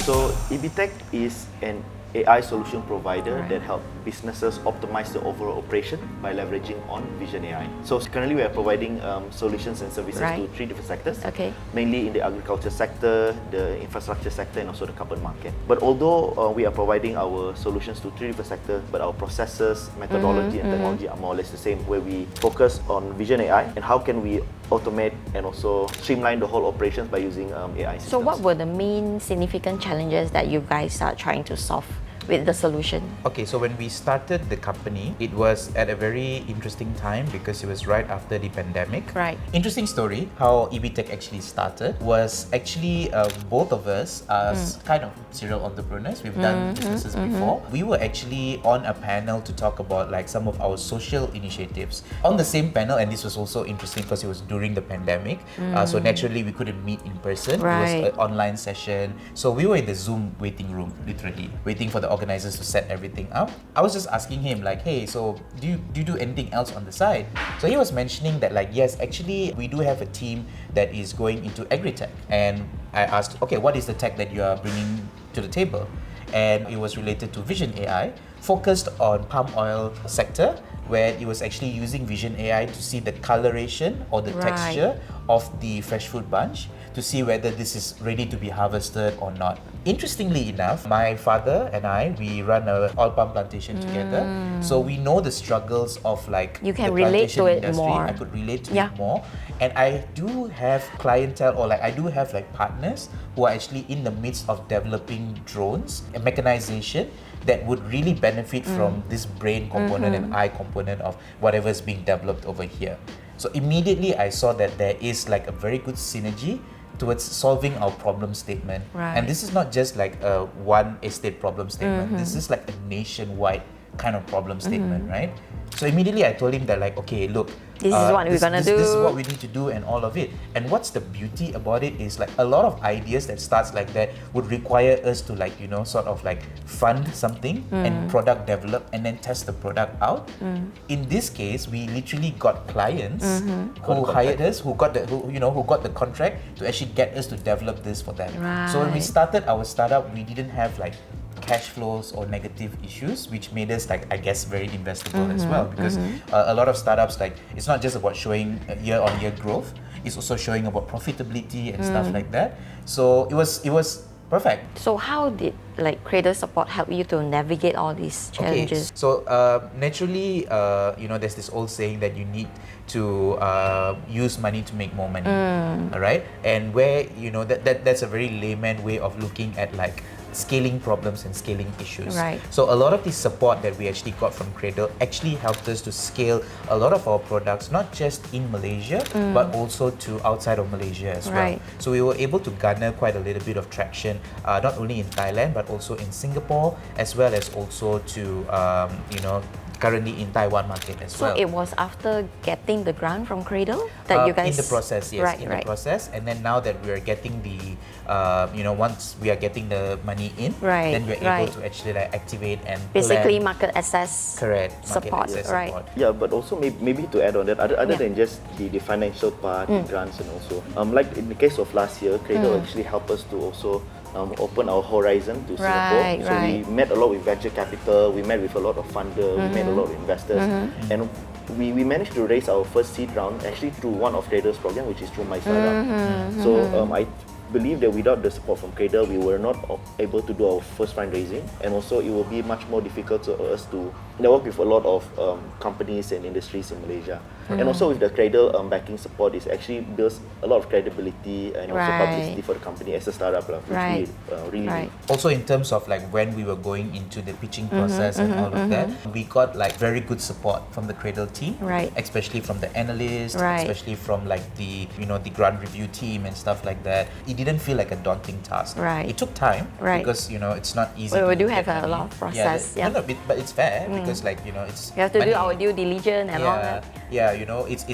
So ebtech is an AI solution provider that help businesses optimize the overall operation by leveraging on Vision AI. So currently we are providing solutions and services to 3 different sectors, mainly in the agriculture sector, the infrastructure sector, and also the carbon market. But although we are providing our solutions to 3 different sectors, but our processes, methodology, and technology are more or less the same, where we focus on Vision AI and how can we automate and also streamline the whole operations by using AI systems. So what were the main significant challenges that you guys are trying to solve with the solution? Okay, so when we started the company, it was at a very interesting time because it was right after the pandemic. Right. Interesting story, how ebtech actually started was actually both of us are kind of serial entrepreneurs. We've done businesses before. We were actually on a panel to talk about like some of our social initiatives. On the same panel, and this was also interesting because it was during the pandemic, so naturally we couldn't meet in person. Right. It was an online session. So we were in the Zoom waiting room, literally, waiting for the organizers to set everything up. I was just asking him like, hey, so do you do anything else on the side? So he was mentioning that like, yes, actually we do have a team that is going into agri-tech. And I asked, okay, what is the tech that you are bringing to the table? And it was related to Vision AI, focused on palm oil sector, where it was actually using Vision AI to see the coloration or the texture of the fresh fruit bunch to see whether this is ready to be harvested or not. Interestingly enough, my father and I, we run a oil palm plantation together. So we know the struggles of like you can the relate plantation to it industry. more. I could relate to it more. And I do have clientele, or like I do have like partners who are actually in the midst of developing drones and mechanization that would really benefit from this brain component and eye component of whatever is being developed over here. So immediately I saw that there is like a very good synergy towards solving our problem statement. And this is not just like a one estate problem statement. This is like a nationwide kind of problem statement, right? So immediately I told him that like, okay, look, this is what we're gonna do. This is what we need to do and all of it. And what's the beauty about it is like a lot of ideas that starts like that would require us to like, you know, sort of like fund something and product develop and then test the product out. In this case, we literally got clients who hired us, who got the contract to actually get us to develop this for them. So when we started our startup, we didn't have like cash flows or negative issues, which made us like, I guess, very investable as well, because a lot of startups, like, it's not just about showing year-on-year growth, it's also showing about profitability and stuff like that. So it was perfect. So how did like Cradle support help you to navigate all these challenges? Okay, so naturally, you know, there's this old saying that you need to use money to make more money, all right? And where, you know, that's a very layman way of looking at like scaling problems and scaling issues. So a lot of the support that we actually got from Cradle actually helped us to scale a lot of our products, not just in Malaysia, but also to outside of Malaysia as well. So we were able to garner quite a little bit of traction, not only in Thailand, but also in Singapore, as well as also to, you know, currently in Taiwan market as well. So it was after getting the grant from Cradle that you guys... In the process, yes, in the process. And then now that we are getting the, you know, once we are getting the money in, then we're able to actually like activate and basically plan. market access support, Yeah, but also maybe to add on that, other than just the financial part, the grants and also, like in the case of last year, Cradle actually helped us to also open our horizon to Singapore. So we met a lot with venture capital, we met with a lot of funders, we met a lot of investors, and we managed to raise our first seed round actually through one of Cradle's program, which is through My Startup. So I believe that without the support from Cradle, we were not able to do our first fundraising, and also it will be much more difficult for us to network with a lot of companies and industries in Malaysia. And also with the Cradle backing support, it actually builds a lot of credibility and also publicity for the company as a startup, which we really need. Also in terms of like when we were going into the pitching process and all of that, we got like very good support from the Cradle team, especially from the analysts, especially from like the, you know, the grant review team and stuff like that. It didn't feel like a daunting task. It took time because, you know, it's not easy. Well, we do have a lot of process. No, but it's fair because like, you know, it's we have to do our due diligence and all that. Yeah, you know, it's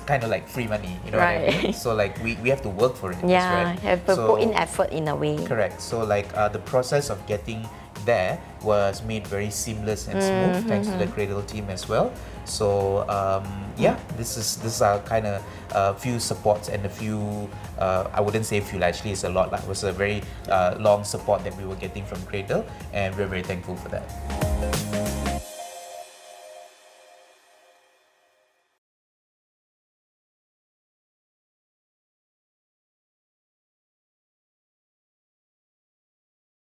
kind of like free money, you know what I mean? So like we have to work for it. Yeah, have to put in effort in a way. Correct. So like the process of getting there was made very seamless and smooth thanks to the Cradle team as well. So yeah, this is our kind of few supports and a few, I wouldn't say few, actually it's a lot. It was a very long support that we were getting from Cradle, and we're very thankful for that.